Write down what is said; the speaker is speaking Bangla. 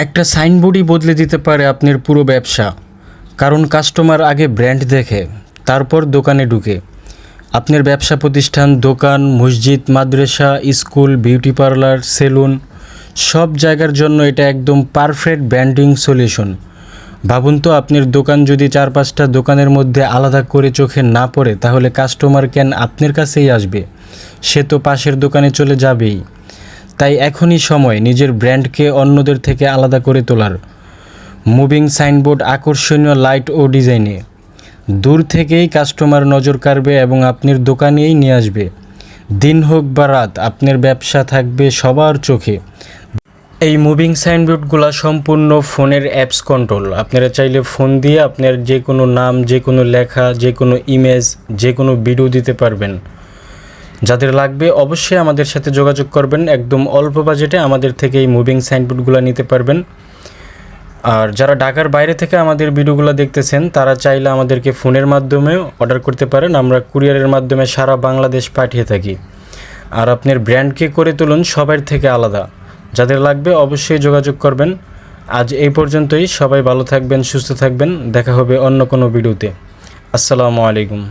একটা সাইনবোর্ডই বদলে দিতে পারে আপনার পুরো ব্যবসা। কারণ কাস্টমার আগে ব্র্যান্ড দেখে, তারপর দোকানে ঢুকে। আপনার ব্যবসা প্রতিষ্ঠান, দোকান, মসজিদ, মাদ্রাসা, স্কুল, বিউটি পার্লার, সেলুন সব জায়গার জন্য এটা একদম পারফেক্ট ব্র্যান্ডিং সলিউশন। ভাবুন তো, আপনার দোকান যদি 4-5টা দোকানের মধ্যে আলাদা করে চোখে না পড়ে, তাহলে কাস্টমার কেন আপনার কাছেই আসবে? সে তো পাশের দোকানে চলে যাবেই। তাই এখনই সময় নিজের ব্র্যান্ডকে অন্যদের থেকে আলাদা করে তোলার। মুভিং সাইনবোর্ড, আকর্ষণীয় লাইট ও ডিজাইনে দূর থেকেই কাস্টমার নজর কাড়বে এবং আপনার দোকানেই নিয়ে আসবে। দিন হোক বা রাত, আপনার ব্যবসা থাকবে সবার চোখে। এই মুভিং সাইনবোর্ডগুলো সম্পূর্ণ ফোনের অ্যাপস কন্ট্রোল। আপনারা চাইলে ফোন দিয়ে আপনার যে কোনো নাম, যে কোনো লেখা, যে কোনো ইমেজ, যে কোনো ভিডিও দিতে পারবেন। যাদের লাগবে অবশ্যই আমাদের সাথে যোগাযোগ করবেন। একদম অল্প বাজেটে আমাদের থেকে এই মুভিং সাইনবোর্ডগুলো নিতে পারবেন। আর যারা ঢাকার বাইরে থেকে আমাদের ভিডিওগুলো দেখতেছেন, তারা চাইলে আমাদেরকে ফোনের মাধ্যমেও অর্ডার করতে পারেন। আমরা কুরিয়ারের মাধ্যমে সারা বাংলাদেশ পাঠিয়ে থাকি। আর আপনার ব্র্যান্ডকে করে তুলুন সবার থেকে আলাদা। যাদের লাগবে অবশ্যই যোগাযোগ করবেন। আজ এই পর্যন্তই। সবাই ভালো থাকবেন, সুস্থ থাকবেন। দেখা হবে অন্য কোনো ভিডিওতে। আসসালামু আলাইকুম।